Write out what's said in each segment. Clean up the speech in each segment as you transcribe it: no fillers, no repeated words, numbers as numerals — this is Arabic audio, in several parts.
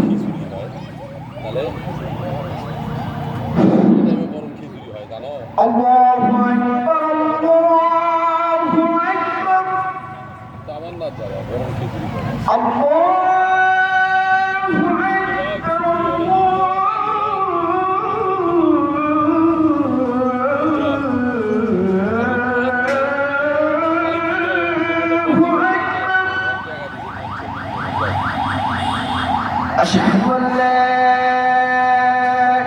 খিচুড়ি হয় তাহলে গরম খিচুড়ি হয় জানো আমার না যাওয়া গরম খিচুড়ি أشهد أن لا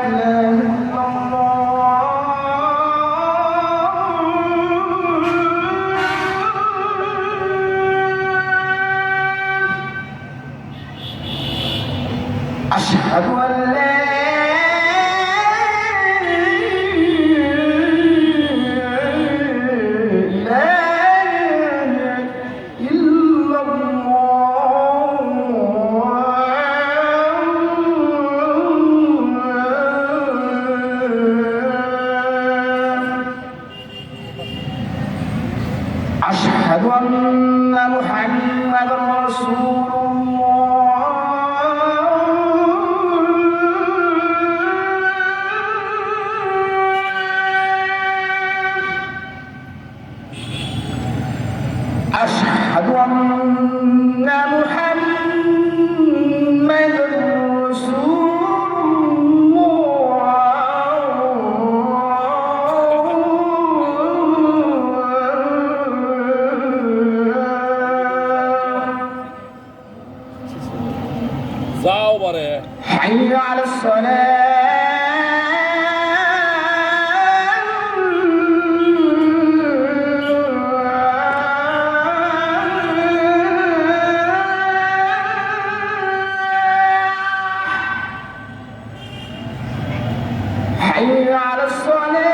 إله إلا الله أشهد أن لا أشهد أن محمدا رسول الله أشهد أن محمدا رسول যাও বারে حي على الصلاة حي على الصلاة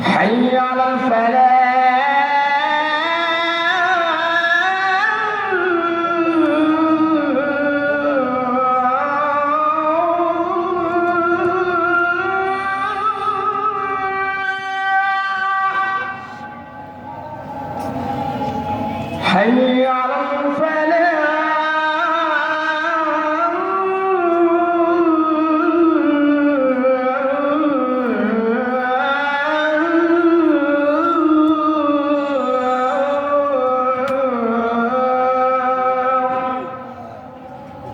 حي على الفلاح حي على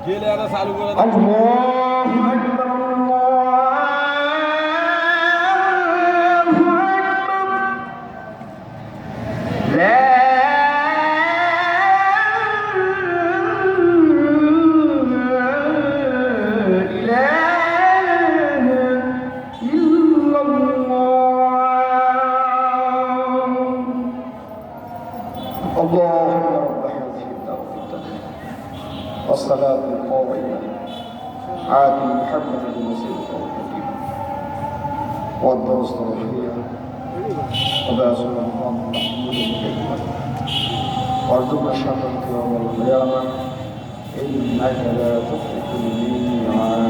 গেলে আনা চালু করে الله أكبر الله أكبر لا إله إلا الله اللهم رب هذه الدعوة التامة والصلاة القائمة آت محمد المسيح الحكيم والدرس الرحيم وباس محمد محمود الحكمة وارزقنا الشهادة يوم القيامة إنك لا تخلف الميعاد